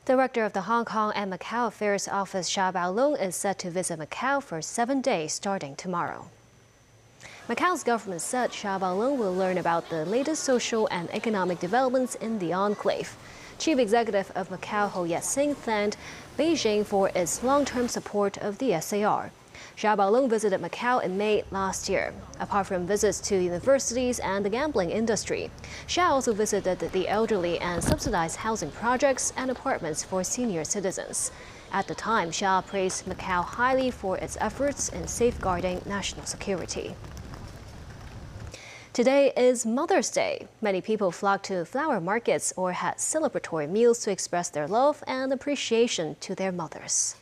Director of the Hong Kong and Macau Affairs Office, Xia Baolong, is set to visit Macau for 7 days starting tomorrow. Macau's government said Xia Baolong will learn about the latest social and economic developments in the enclave. Chief Executive of Macau, Ho Yat-sing, thanked Beijing for its long-term support of the SAR. Xia Baolong visited Macau in May last year. Apart from visits to universities and the gambling industry, Xia also visited the elderly and subsidized housing projects and apartments for senior citizens. At the time, Xia praised Macau highly for its efforts in safeguarding national security. Today is Mother's Day. Many people flocked to flower markets or had celebratory meals to express their love and appreciation to their mothers.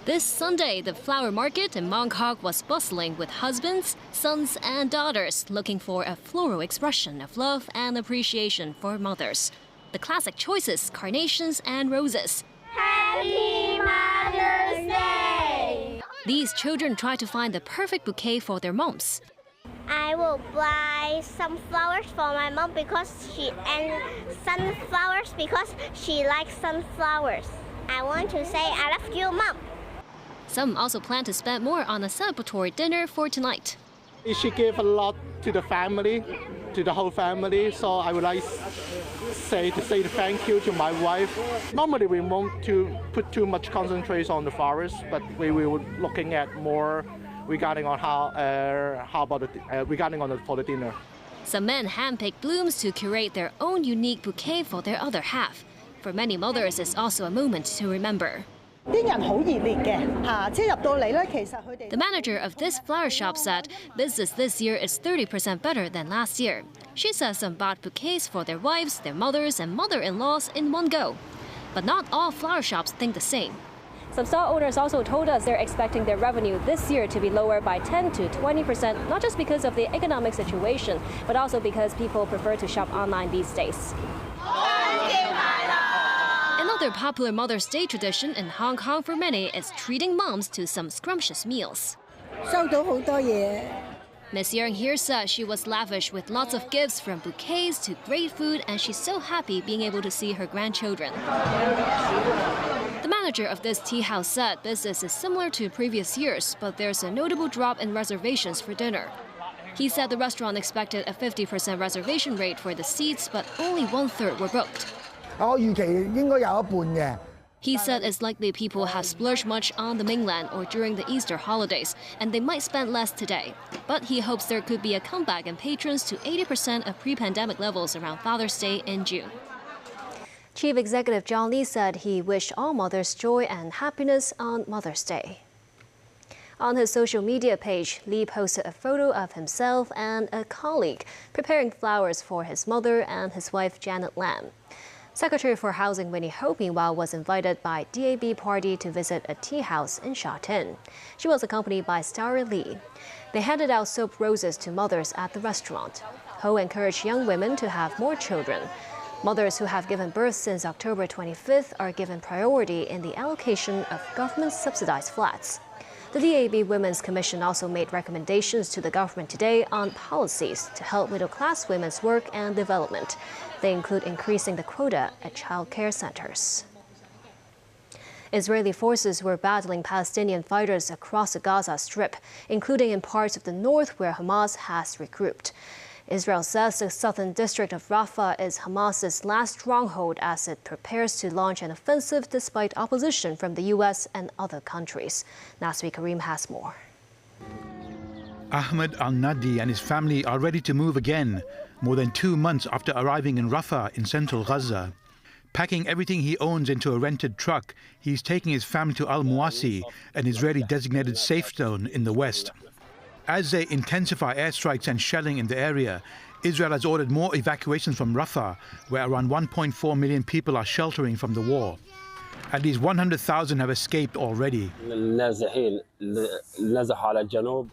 This Sunday, the flower market in Mongkok was bustling with husbands, sons, and daughters looking for a floral expression of love and appreciation for mothers. The classic choices, carnations and roses. Happy Mother's Day! These children try to find the perfect bouquet for their moms. I will buy some flowers for my mom and sunflowers because she likes sunflowers. I want to say I love you, Mom. Some also plan to spend more on a celebratory dinner for tonight. She gave a lot to the family, to the whole family, so I would like to say thank you to my wife. Normally we won't put too much concentration on the flowers, but we were looking at more regarding on for the dinner. Some men handpick blooms to curate their own unique bouquet for their other half. For many mothers, it's also a moment to remember. The manager of this flower shop said business this year is 30% better than last year. She says some bought bouquets for their wives, their mothers, and mother-in-laws in one go. But not all flower shops think the same. Some store owners also told us they're expecting their revenue this year to be lower by 10 to 20%, not just because of the economic situation, but also because people prefer to shop online these days. Another popular Mother's Day tradition in Hong Kong for many is treating moms to some scrumptious meals. Miss Yang here says she was lavish with lots of gifts from bouquets to great food, and she's so happy being able to see her grandchildren. The manager of this tea house said business is similar to previous years, but there's a notable drop in reservations for dinner. He said the restaurant expected a 50% reservation rate for the seats, but only 1/3 were booked. He said it's likely people have splurged much on the mainland or during the Easter holidays, and they might spend less today. But he hopes there could be a comeback in patrons to 80% of pre-pandemic levels around Father's Day in June. Chief Executive John Lee said he wished all mothers joy and happiness on Mother's Day. On his social media page, Lee posted a photo of himself and a colleague preparing flowers for his mother and his wife Janet Lam. Secretary for Housing Winnie Ho, meanwhile, was invited by DAB party to visit a tea house in Sha Tin. She was accompanied by Starry Lee. They handed out soap roses to mothers at the restaurant. Ho encouraged young women to have more children. Mothers who have given birth since October 25th are given priority in the allocation of government-subsidized flats. The DAB Women's Commission also made recommendations to the government today on policies to help middle-class women's work and development. They include increasing the quota at child care centers. Israeli forces were battling Palestinian fighters across the Gaza Strip, including in parts of the north where Hamas has regrouped. Israel says the southern district of Rafah is Hamas's last stronghold as it prepares to launch an offensive despite opposition from the U.S. and other countries. Nasri Karim has more. Ahmed al-Nadi and his family are ready to move again, more than 2 months after arriving in Rafah in central Gaza. Packing everything he owns into a rented truck, he's taking his family to Al-Muwasi, an Israeli-designated safe zone in the west. As they intensify airstrikes and shelling in the area, Israel has ordered more evacuations from Rafah, where around 1.4 million people are sheltering from the war. At least 100,000 have escaped already.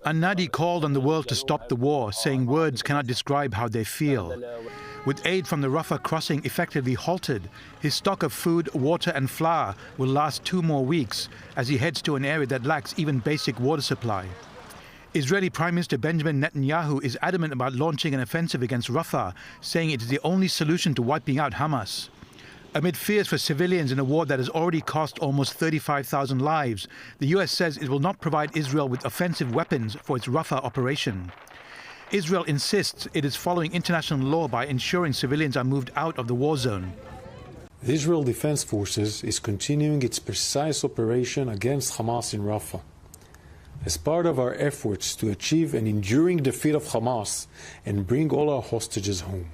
An-Nadi called on the world to stop the war, saying words cannot describe how they feel. With aid from the Rafah crossing effectively halted, his stock of food, water and flour will last 2 more weeks as he heads to an area that lacks even basic water supply. Israeli Prime Minister Benjamin Netanyahu is adamant about launching an offensive against Rafah, saying it is the only solution to wiping out Hamas. Amid fears for civilians in a war that has already cost almost 35,000 lives, the US says it will not provide Israel with offensive weapons for its Rafah operation. Israel insists it is following international law by ensuring civilians are moved out of the war zone. The Israel Defense Forces is continuing its precise operation against Hamas in Rafah. As part of our efforts to achieve an enduring defeat of Hamas and bring all our hostages home.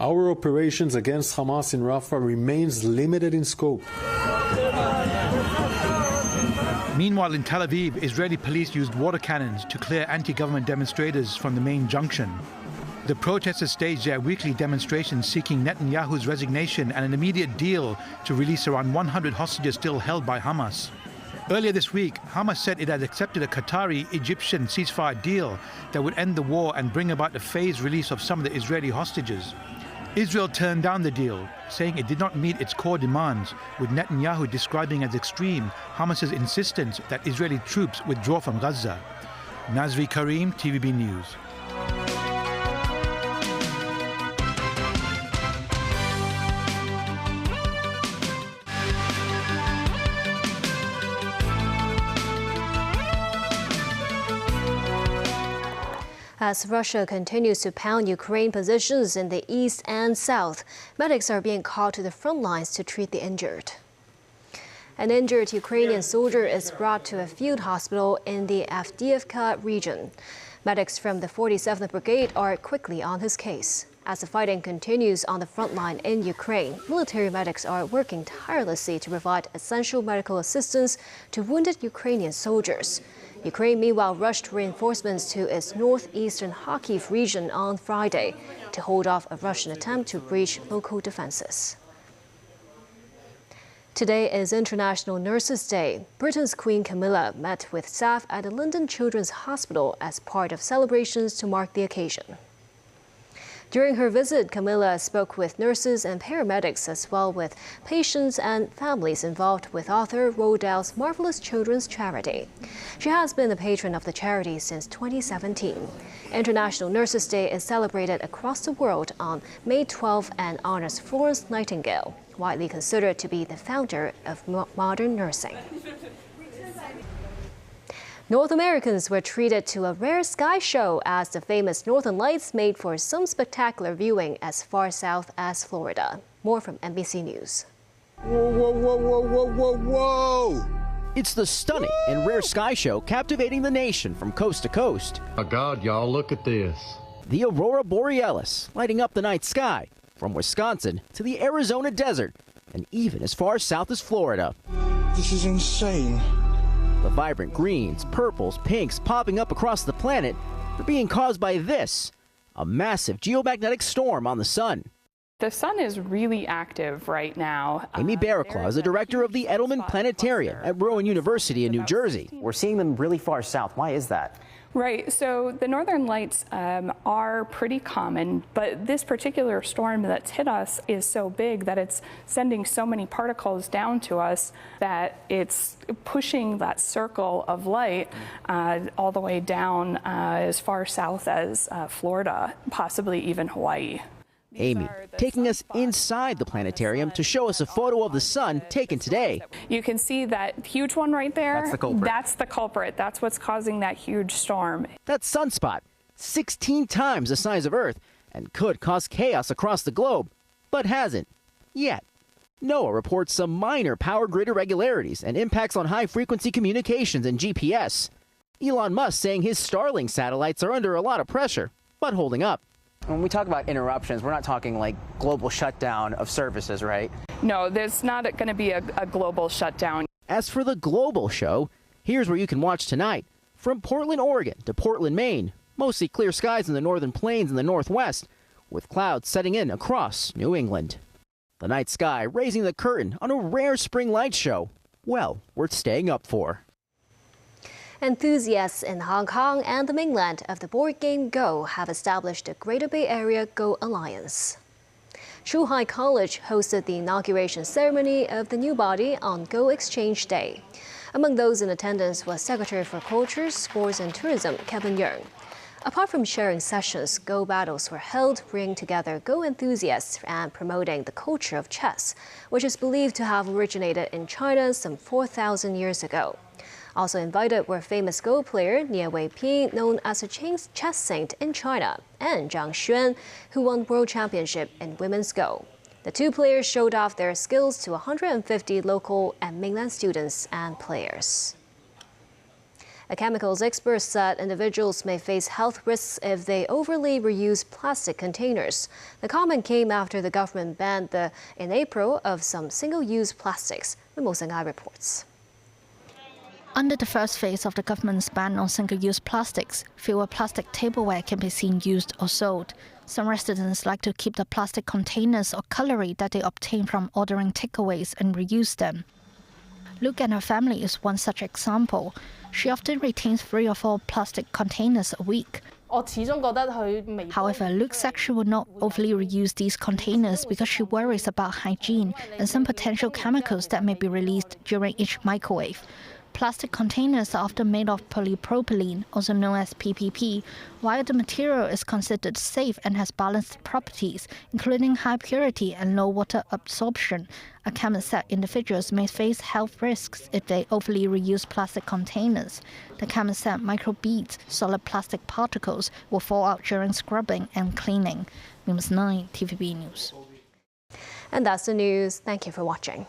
Our operations against Hamas in Rafah remains limited in scope. Meanwhile, in Tel Aviv, Israeli police used water cannons to clear anti-government demonstrators from the main junction. The protesters staged their weekly demonstration seeking Netanyahu's resignation and an immediate deal to release around 100 hostages still held by Hamas. Earlier this week, Hamas said it had accepted a Qatari-Egyptian ceasefire deal that would end the war and bring about a phased release of some of the Israeli hostages. Israel turned down the deal, saying it did not meet its core demands, with Netanyahu describing as extreme Hamas's insistence that Israeli troops withdraw from Gaza. Nazri Karim, TVB News. As Russia continues to pound Ukraine positions in the east and south, medics are being called to the front lines to treat the injured. An injured Ukrainian soldier is brought to a field hospital in the Avdiivka region. Medics from the 47th Brigade are quickly on his case. As the fighting continues on the front line in Ukraine, military medics are working tirelessly to provide essential medical assistance to wounded Ukrainian soldiers. Ukraine, meanwhile, rushed reinforcements to its northeastern Kharkiv region on Friday to hold off a Russian attempt to breach local defenses. Today is International Nurses' Day. Britain's Queen Camilla met with staff at the London Children's Hospital as part of celebrations to mark the occasion. During her visit, Camilla spoke with nurses and paramedics as well with patients and families involved with author Roald Dahl's marvelous children's charity. She has been a patron of the charity since 2017. International Nurses' Day is celebrated across the world on May 12 and honors Florence Nightingale, widely considered to be the founder of modern nursing. North Americans were treated to a rare sky show as the famous Northern Lights made for some spectacular viewing as far south as Florida. More from NBC News. Whoa, whoa, whoa, whoa, whoa, whoa, whoa! It's the stunning and rare sky show captivating the nation from coast to coast. My God, y'all, look at this. The Aurora Borealis lighting up the night sky from Wisconsin to the Arizona desert and even as far south as Florida. This is insane. The vibrant greens, purples, pinks popping up across the planet are being caused by this, a massive geomagnetic storm on the sun. The sun is really active right now. Amy Barraclaw is the director of the Edelman Planetarium at Rowan University in New Jersey. We're seeing them really far south. Why is that? Right, so the northern lights are pretty common, but this particular storm that's hit us is so big that it's sending so many particles down to us that it's pushing that circle of light all the way down as far south as Florida, possibly even Hawaii. Amy taking us inside the planetarium to show us a photo of the sun taken today. You can see that huge one right there. That's the culprit. That's the culprit. That's what's causing that huge storm. That sunspot, 16 times the size of Earth, and could cause chaos across the globe, but hasn't yet. NOAA reports some minor power grid irregularities and impacts on high-frequency communications and GPS. Elon Musk saying his Starlink satellites are under a lot of pressure, but holding up. When we talk about interruptions, we're not talking like global shutdown of services, right? No, there's not going to be a global shutdown. As for the global show, here's where you can watch tonight. From Portland, Oregon to Portland, Maine, mostly clear skies in the northern plains and the northwest, with clouds setting in across New England. The night sky raising the curtain on a rare spring light show, well worth staying up for. Enthusiasts in Hong Kong and the mainland of the board game Go have established the Greater Bay Area Go Alliance. Zhuhai College hosted the inauguration ceremony of the new body on Go Exchange Day. Among those in attendance was Secretary for Culture, Sports and Tourism, Kevin Yeung. Apart from sharing sessions, Go battles were held, bringing together Go enthusiasts and promoting the culture of chess, which is believed to have originated in China some 4,000 years ago. Also invited were famous Go player Nie Weiping, known as a chess saint in China, and Zhang Xuan, who won world championship in women's Go. The two players showed off their skills to 150 local and mainland students and players. A chemicals expert said individuals may face health risks if they overly reuse plastic containers. The comment came after the government banned in April of some single-use plastics. Mo Seng-ai reports. Under the first phase of the government's ban on single-use plastics, fewer plastic tableware can be seen used or sold. Some residents like to keep the plastic containers or cutlery that they obtain from ordering takeaways and reuse them. Luke and her family is one such example. She often retains 3 or 4 plastic containers a week. However, Luke said she will not overly reuse these containers because she worries about hygiene and some potential chemicals that may be released during each microwave. Plastic containers are often made of polypropylene, also known as PPP, while the material is considered safe and has balanced properties, including high purity and low water absorption. A chemist said individuals may face health risks if they overly reuse plastic containers. The chemist said microbeads, solid plastic particles, will fall out during scrubbing and cleaning. News 9, TVB News. And that's the news. Thank you for watching.